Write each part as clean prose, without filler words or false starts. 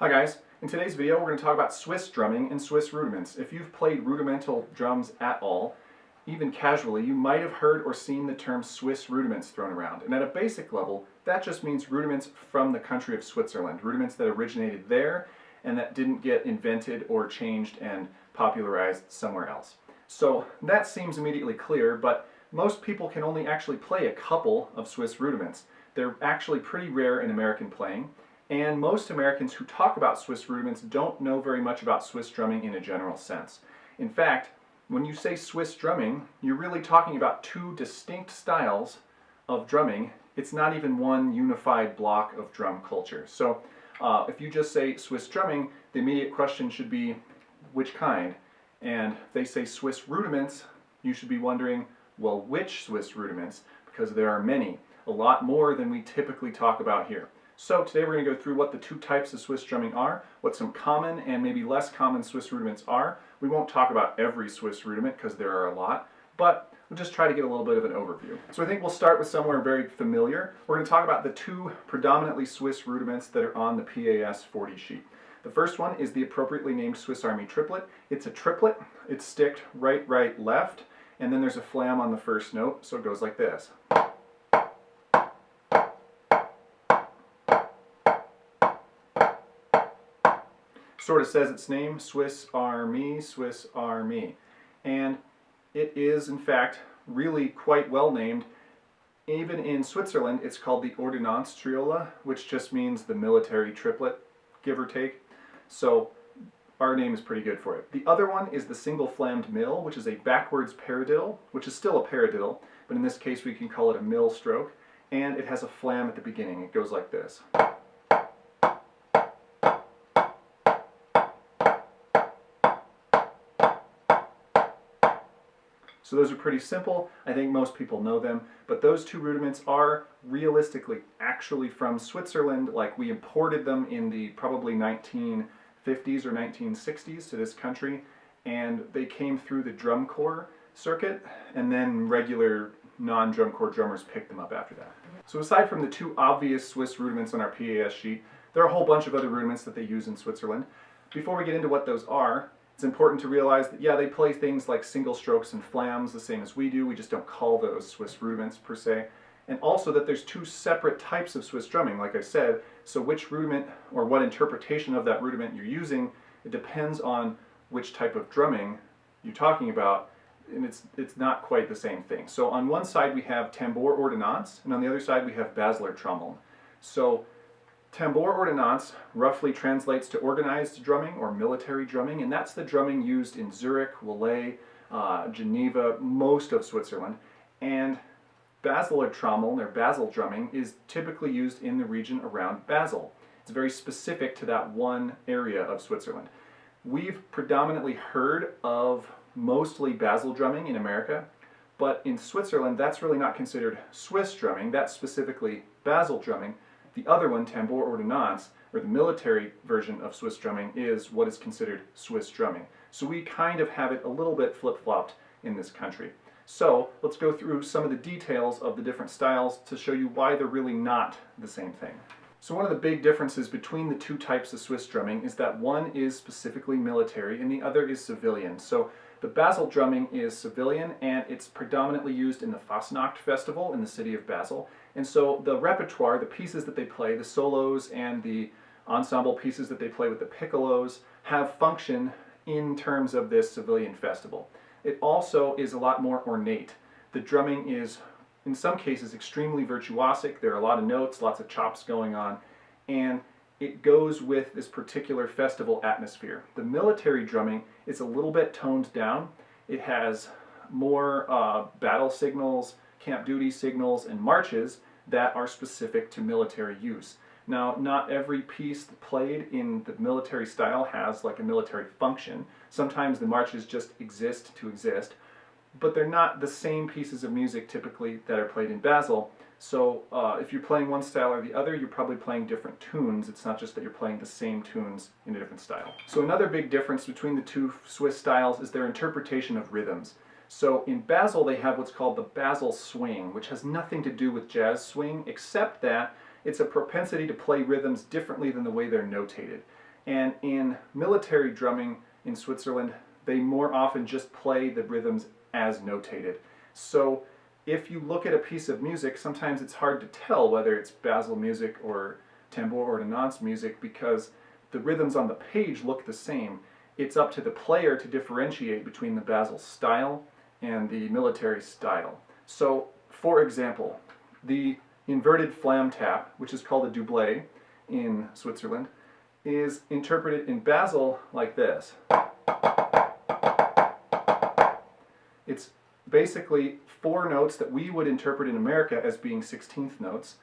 Hi guys, in today's video we're going to talk about Swiss drumming and Swiss rudiments. If you've played rudimental drums at all, even casually, you might have heard or seen the term Swiss rudiments thrown around. And at a basic level, that just means rudiments from the country of Switzerland, rudiments that originated there and that didn't get invented or changed and popularized somewhere else. So that seems immediately clear, but most people can only actually play a couple of Swiss rudiments. They're actually pretty rare in American playing. And most Americans who talk about Swiss rudiments don't know very much about Swiss drumming in a general sense. In fact, when you say Swiss drumming, you're really talking about two distinct styles of drumming. It's not even one unified block of drum culture. So if you just say Swiss drumming, the immediate question should be, which kind? And if they say Swiss rudiments, you should be wondering, well, which Swiss rudiments? Because there are many, a lot more than we typically talk about here. So today we're going to go through what the two types of Swiss drumming are, what some common and maybe less common Swiss rudiments are. We won't talk about every Swiss rudiment because there are a lot, but we'll just try to get a little bit of an overview. So I think we'll start with somewhere very familiar. We're going to talk about the two predominantly Swiss rudiments that are on the PAS 40 sheet. The first one is the appropriately named Swiss Army triplet. It's a triplet. It's sticked right, right, left, and then there's a flam on the first note, so it goes like this. Sort of says its name, Swiss Army, Swiss Army. And it is, in fact, really quite well named. Even in Switzerland, it's called the Ordonnanz triola, which just means the military triplet, give or take. So our name is pretty good for it. The other one is the single flammed mill, which is a backwards paradiddle, which is still a paradiddle, but in this case we can call it a mill stroke. And it has a flam at the beginning. It goes like this. So those are pretty simple. I think most people know them, but those two rudiments are realistically actually from Switzerland. Like, we imported them in the probably 1950s or 1960s to this country, and they came through the drum corps circuit, and then regular non-drum corps drummers picked them up after that. So aside from the two obvious Swiss rudiments on our PAS sheet, there are a whole bunch of other rudiments that they use in Switzerland. Before we get into what those are, it's important to realize that, yeah, they play things like single strokes and flams the same as we do. We just don't call those Swiss rudiments per se. And also that there's two separate types of Swiss drumming, like I said. So which rudiment or what interpretation of that rudiment you're using, it depends on which type of drumming you're talking about, and it's not quite the same thing. So on one side we have Tambour-Ordonnanz, and on the other side we have Basler Trommeln. So Tambour-Ordonnanz roughly translates to organized drumming or military drumming, and that's the drumming used in Zurich, Lille, Geneva, most of Switzerland. And Basler Trommeln, or Basel drumming, is typically used in the region around Basel. It's very specific to that one area of Switzerland. We've predominantly heard of mostly Basel drumming in America, but in Switzerland that's really not considered Swiss drumming, that's specifically Basel drumming. The other one, Tambour-Ordonnanz, or the military version of Swiss drumming, is what is considered Swiss drumming. So we kind of have it a little bit flip-flopped in this country. So let's go through some of the details of the different styles to show you why they're really not the same thing. So one of the big differences between the two types of Swiss drumming is that one is specifically military and the other is civilian. So the Basel drumming is civilian, and it's predominantly used in the Fastnacht festival in the city of Basel. And so the repertoire, the pieces that they play, the solos and the ensemble pieces that they play with the piccolos, have function in terms of this civilian festival. It also is a lot more ornate. The drumming is, in some cases, extremely virtuosic. There are a lot of notes, lots of chops going on, and it goes with this particular festival atmosphere. The military drumming is a little bit toned down. It has more battle signals, camp duty signals, and marches that are specific to military use. Now, not every piece played in the military style has like a military function. Sometimes the marches just exist to exist, but they're not the same pieces of music typically that are played in Basel. So if you're playing one style or the other, you're probably playing different tunes. It's not just that you're playing the same tunes in a different style. So another big difference between the two Swiss styles is their interpretation of rhythms. So in Basel they have what's called the Basil Swing, which has nothing to do with jazz swing, except that it's a propensity to play rhythms differently than the way they're notated. And in military drumming in Switzerland, they more often just play the rhythms as notated. So if you look at a piece of music, sometimes it's hard to tell whether it's Basel music or Tambour-Ordonnanz music because the rhythms on the page look the same. It's up to the player to differentiate between the Basel style and the military style. So, for example, the inverted flam tap, which is called a doublé in Switzerland, is interpreted in Basel like this. It's basically 4 notes that we would interpret in America as being 16th notes,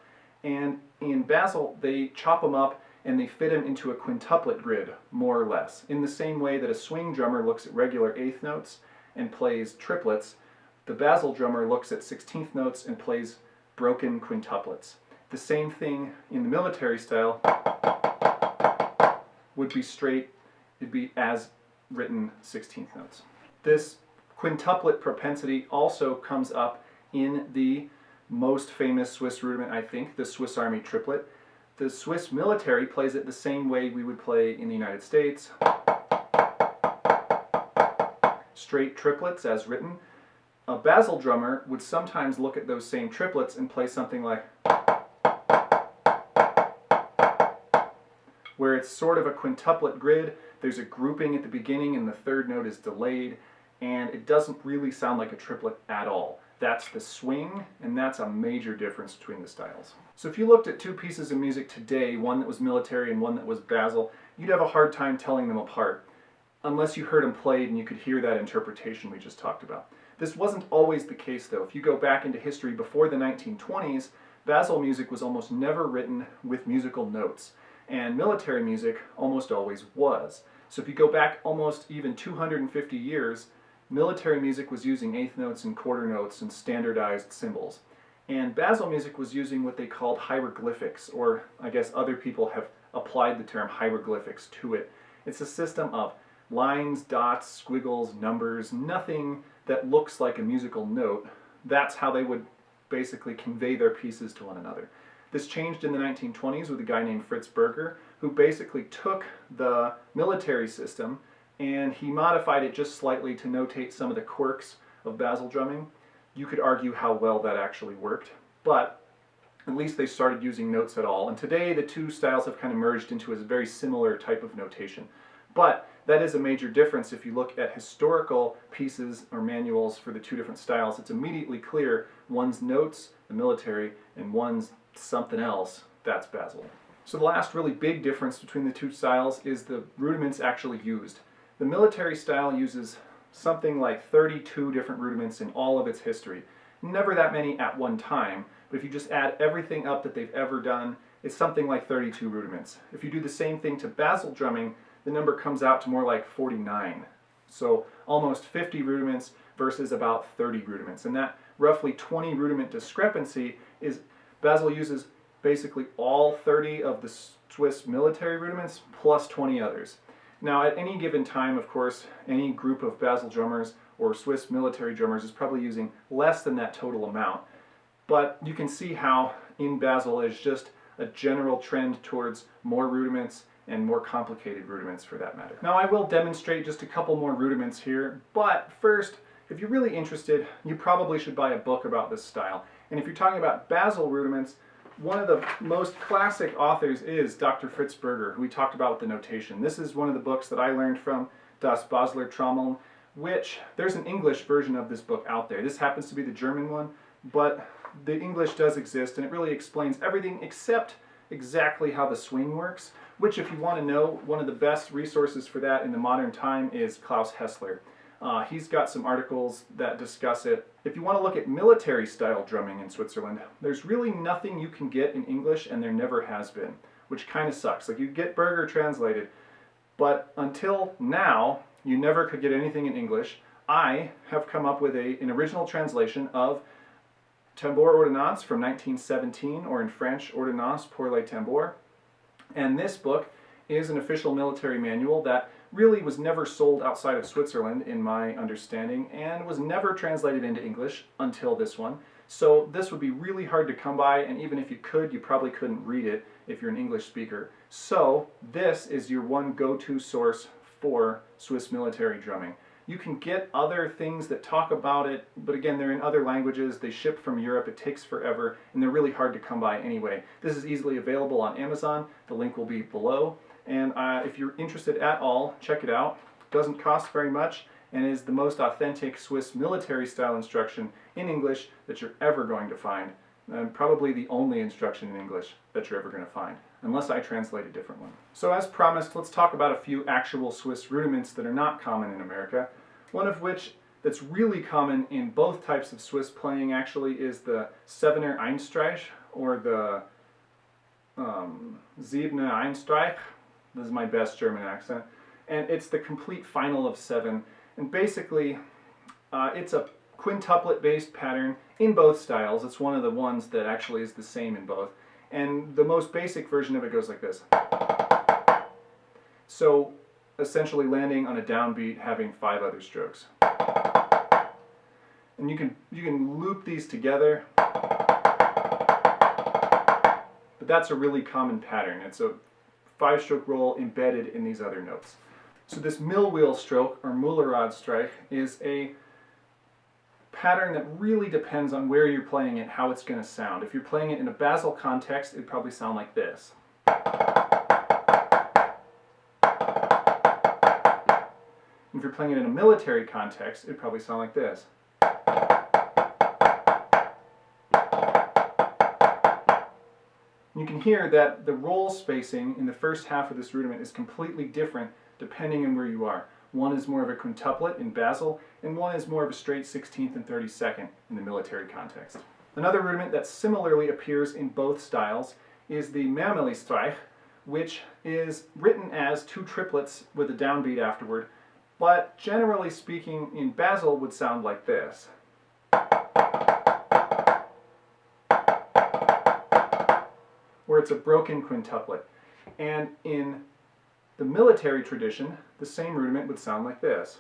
and in Basel they chop them up and they fit them into a quintuplet grid, more or less. In the same way that a swing drummer looks at regular 8th notes and plays triplets, the Basel drummer looks at 16th notes and plays broken quintuplets. The same thing in the military style would be straight, it'd be as written 16th notes. This quintuplet propensity also comes up in the most famous Swiss rudiment, I think, the Swiss Army triplet. The Swiss military plays it the same way we would play in the United States. Straight triplets as written. A Basel drummer would sometimes look at those same triplets and play something like, where it's sort of a quintuplet grid. There's a grouping at the beginning and the 3rd note is delayed, and it doesn't really sound like a triplet at all. That's the swing, and that's a major difference between the styles. So if you looked at 2 pieces of music today, one that was military and one that was Basel, you'd have a hard time telling them apart, unless you heard them played and you could hear that interpretation we just talked about. This wasn't always the case though. If you go back into history before the 1920s, Basel music was almost never written with musical notes, and military music almost always was. So if you go back almost even 250 years, military music was using 8th notes and quarter notes and standardized symbols. And Basel music was using what they called hieroglyphics, or I guess other people have applied the term hieroglyphics to it. It's a system of lines, dots, squiggles, numbers, nothing that looks like a musical note. That's how they would basically convey their pieces to one another. This changed in the 1920s with a guy named Fritz Berger, who basically took the military system and he modified it just slightly to notate some of the quirks of Basel drumming. You could argue how well that actually worked, but at least they started using notes at all. And today the 2 styles have kind of merged into a very similar type of notation. But that is a major difference if you look at historical pieces or manuals for the 2 different styles. It's immediately clear one's notes, the military, and one's something else, that's Basel. So the last really big difference between the 2 styles is the rudiments actually used. The military style uses something like 32 different rudiments in all of its history. Never that many at one time, but if you just add everything up that they've ever done, it's something like 32 rudiments. If you do the same thing to Basel drumming, the number comes out to more like 49. So almost 50 rudiments versus about 30 rudiments. And that roughly 20 rudiment discrepancy is Basel uses basically all 30 of the Swiss military rudiments plus 20 others. Now at any given time, of course, any group of Basel drummers or Swiss military drummers is probably using less than that total amount. But you can see how in Basel there's just a general trend towards more rudiments and more complicated rudiments for that matter. Now I will demonstrate just a couple more rudiments here, but first, if you're really interested, you probably should buy a book about this style. And if you're talking about Basel rudiments, one of the most classic authors is Dr. Fritz Berger, who we talked about with the notation. This is one of the books that I learned from, Das Basler Trommeln, which there's an English version of this book out there. This happens to be the German one, but the English does exist, and it really explains everything except exactly how the swing works, which if you want to know, one of the best resources for that in the modern time is Klaus Hessler. He's got some articles that discuss it. If you want to look at military style drumming in Switzerland, there's really nothing you can get in English, and there never has been, which kind of sucks. Like, you get Berger translated, but until now, you never could get anything in English. I have come up with an original translation of Tambour-Ordonnanz from 1917, or in French, Ordonnance pour les tambours. And this book is an official military manual that really was never sold outside of Switzerland, in my understanding, and was never translated into English until this one. So this would be really hard to come by, and even if you could, you probably couldn't read it if you're an English speaker. So this is your one go-to source for Swiss military drumming. You can get other things that talk about it, but again, they're in other languages, they ship from Europe, it takes forever, and they're really hard to come by anyway. This is easily available on Amazon, the link will be below, and if you're interested at all, check it out. It doesn't cost very much, and is the most authentic Swiss military style instruction in English that you're ever going to find. And probably the only instruction in English that you're ever going to find, unless I translate a different one. So as promised, let's talk about a few actual Swiss rudiments that are not common in America. One of which that's really common in both types of Swiss playing actually is the Sevener Einstreich, or the Siebener Einstreich. This is my best German accent. And it's the complete final of 7. And basically, it's a quintuplet based pattern in both styles. It's one of the ones that actually is the same in both. And the most basic version of it goes like this. So essentially landing on a downbeat, having 5 other strokes. And you can loop these together. But that's a really common pattern. It's a 5-stroke roll embedded in these other notes. So this mill wheel stroke, or Mühlerradstreich, is a pattern that really depends on where you're playing it, how it's going to sound. If you're playing it in a Basel context, it'd probably sound like this. If you're playing it in a military context, it'd probably sound like this. You can hear that the roll spacing in the first half of this rudiment is completely different depending on where you are. One is more of a quintuplet in Basel, and one is more of a straight 16th and 32nd in the military context. Another rudiment that similarly appears in both styles is the Mehrmelistreich, which is written as 2 triplets with a downbeat afterward, but generally speaking in Basel would sound like this. Where it's a broken quintuplet. And in the military tradition, the same rudiment would sound like this.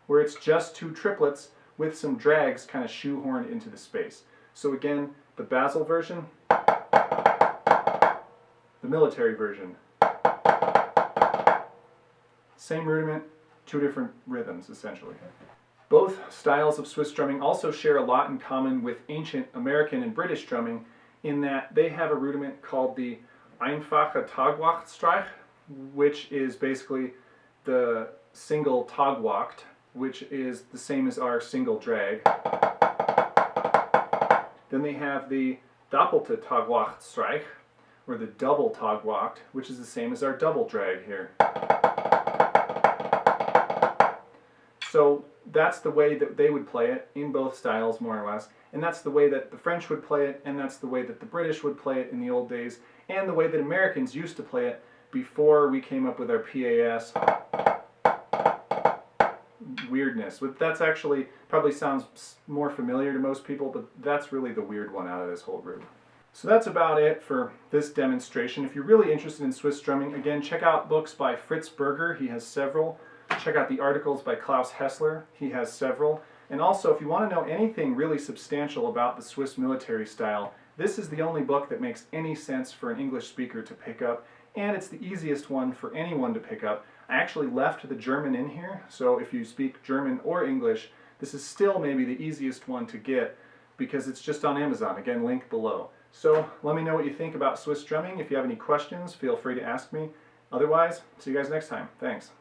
Where it's just 2 triplets with some drags kind of shoehorned into the space. So again, the Basel version, the military version. Same rudiment, 2 different rhythms essentially. Both styles of Swiss drumming also share a lot in common with ancient American and British drumming in that they have a rudiment called the Einfache Tagwachtstreich, which is basically the single Tagwacht, which is the same as our single drag. Then they have the Doppelte Tagwachtstreich, or the double Tagwacht, which is the same as our double drag here. So that's the way that they would play it in both styles, more or less. And that's the way that the French would play it, and that's the way that the British would play it in the old days, and the way that Americans used to play it before we came up with our PAS weirdness. But that's actually probably sounds more familiar to most people, but that's really the weird one out of this whole group. So that's about it for this demonstration. If you're really interested in Swiss drumming, again, check out books by Fritz Berger. He has several. Check out the articles by Klaus Hessler. He has several. And also, if you want to know anything really substantial about the Swiss military style, this is the only book that makes any sense for an English speaker to pick up, and it's the easiest one for anyone to pick up. I actually left the German in here, so if you speak German or English, this is still maybe the easiest one to get because it's just on Amazon. Again, link below. So let me know what you think about Swiss drumming. If you have any questions, feel free to ask me. Otherwise, see you guys next time. Thanks.